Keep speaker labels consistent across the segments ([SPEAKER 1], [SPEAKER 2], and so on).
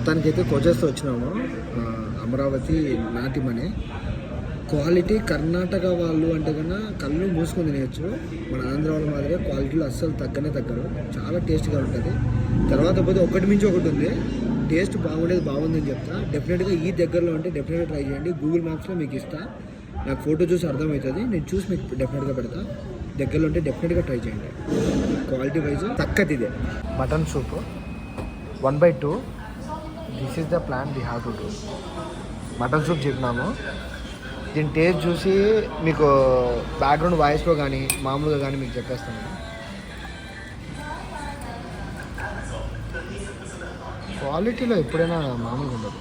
[SPEAKER 1] మొత్తానికైతే కోచెస్తో వచ్చినాము. అమరావతి నాటిమని క్వాలిటీ కర్ణాటక వాళ్ళు అంటే కన్నా కళ్ళు మూసుకొని తినేయచ్చు. మన ఆంధ్ర వాళ్ళ మాదిరిగా క్వాలిటీలో అస్సలు తగ్గరు. చాలా టేస్ట్గా ఉంటుంది. తర్వాత పోతే ఒకటి మించి ఒకటి ఉంది. టేస్ట్ బాగుందని చెప్తా. డెఫినెట్గా ఈ దగ్గరలో అంటే డెఫినెట్గా ట్రై చేయండి. గూగుల్ మ్యాప్స్లో మీకు ఇస్తా. నాకు ఫోటో చూసి అర్థమవుతుంది. నేను చూసి మీకు డెఫినెట్గా పెడతా. దగ్గరలో ఉంటే డెఫినెట్గా ట్రై చేయండి. క్వాలిటీ వైజ్ తక్కది ఇదే. Mutton soup 1/2. This is the plan we have to do. Mutton soup చెప్పినాము. దీని టేస్ట్ చూసి మీకు బ్యాక్గ్రౌండ్ వాయిస్లో కానీ మామూలుగా కానీ మీకు చెప్పేస్తాను. క్వాలిటీలో ఎప్పుడైనా మామూలుగా ఉండదు.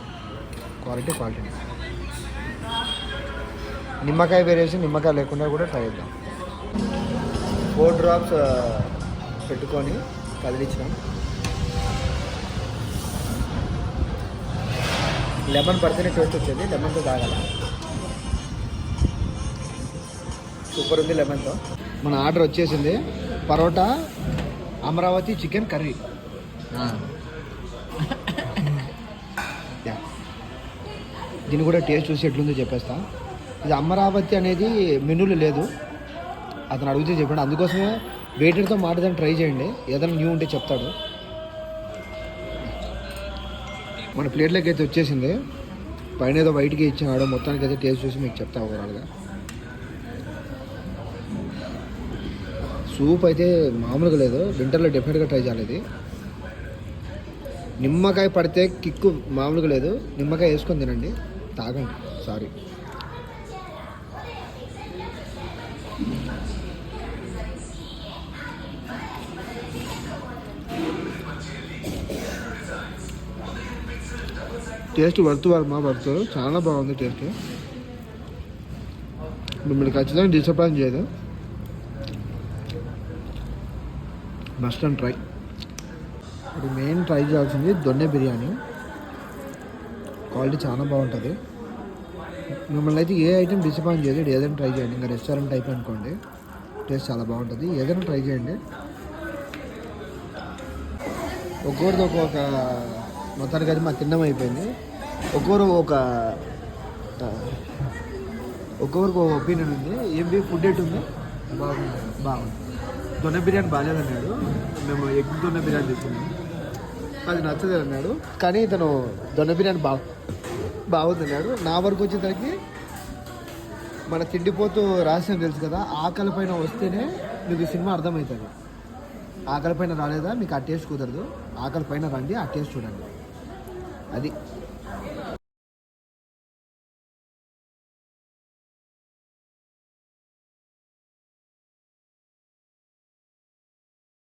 [SPEAKER 1] క్వాలిటీ నిమ్మకాయ వేరేసి నిమ్మకాయ లేకుండా కూడా ట్రై చేద్దాం. 4 drops పెట్టుకొని కదిలించినాం. లెమన్ పడితేనే టేస్ట్ వచ్చేది. లెమన్తో తాగాల. సూపర్ ఉంది లెమన్తో. మన ఆర్డర్ వచ్చేసింది. Parotta Amaravati chicken curry. దీన్ని కూడా టేస్ట్ చూసి ఎట్లుందో చెప్పేస్తా. ఇది అమరావతి అనేది మెనూలో లేదు. అతను అడిగితే చెప్పండి. అందుకోసమే వెయిటర్తో మాట్లాడడానికి ట్రై చేయండి. ఏదైనా న్యూ ఉంటే చెప్తాడు. మన ప్లేట్లోకి అయితే వచ్చేసింది. పైన ఏదో వైట్గా ఇచ్చినాడు. మొత్తానికి అయితే టేస్ట్ చూసి మీకు చెప్తా ఓవరాల్గా. సూప్ అయితే మామూలుగా లేదు. వింటర్లో డెఫినెట్గా ట్రై చేయాలి. ఇది నిమ్మకాయ పడితే కిక్కు మామూలుగా లేదు. నిమ్మకాయ వేసుకొని తినండి, తాగండి. సారీ. టేస్ట్ వర్త్ చాలా బాగుంది టేస్ట్. మిమ్మల్ని ఖచ్చితంగా డిసప్పాయింట్ చేయదు. Must and try. ఇది మెయిన్ ట్రై చేయాల్సింది దొన్నె బిర్యానీ. క్వాలిటీ చాలా బాగుంటుంది. మిమ్మల్ని అయితే ఏ ఐటెం డిసప్పాయింట్ చేయదు. ఏదైనా ట్రై చేయండి. ఇంకా రెస్టారెంట్ టైప్ అనుకోండి, టేస్ట్ చాలా బాగుంటుంది. ఏదైనా ట్రై చేయండి. ఒక్కొక్కరిది ఒక్కొక్క మొత్తానికి అయితే మాకు తిన్నడం అయిపోయింది. ఒక్కొక్కరికి ఒక ఒపీనియన్ ఉంది. ఏంటి ఫుడ్ ఎటు ఉంది? బాగుంది. దొన్నె బిర్యానీ బాగాలేదన్నాడు. మేము ఎగ్ దొన్నె బిర్యానీ తీసుకున్నాము. అది నచ్చదు అన్నాడు. కానీ ఇతను దొన్నె బిర్యానీ బాగుందన్నాడు. నా వరకు వచ్చేసరికి మన తిండిపోతూ రహస్యం తెలుసు కదా, ఆకలి పైన వస్తేనే మీకు సినిమా అర్థమవుతుంది. ఆకలి పైన రాలేదా మీకు ఆ టేస్ట్ కుదరదు. ఆకలి పైన రండి, ఆ టేస్ట్ చూడండి. అది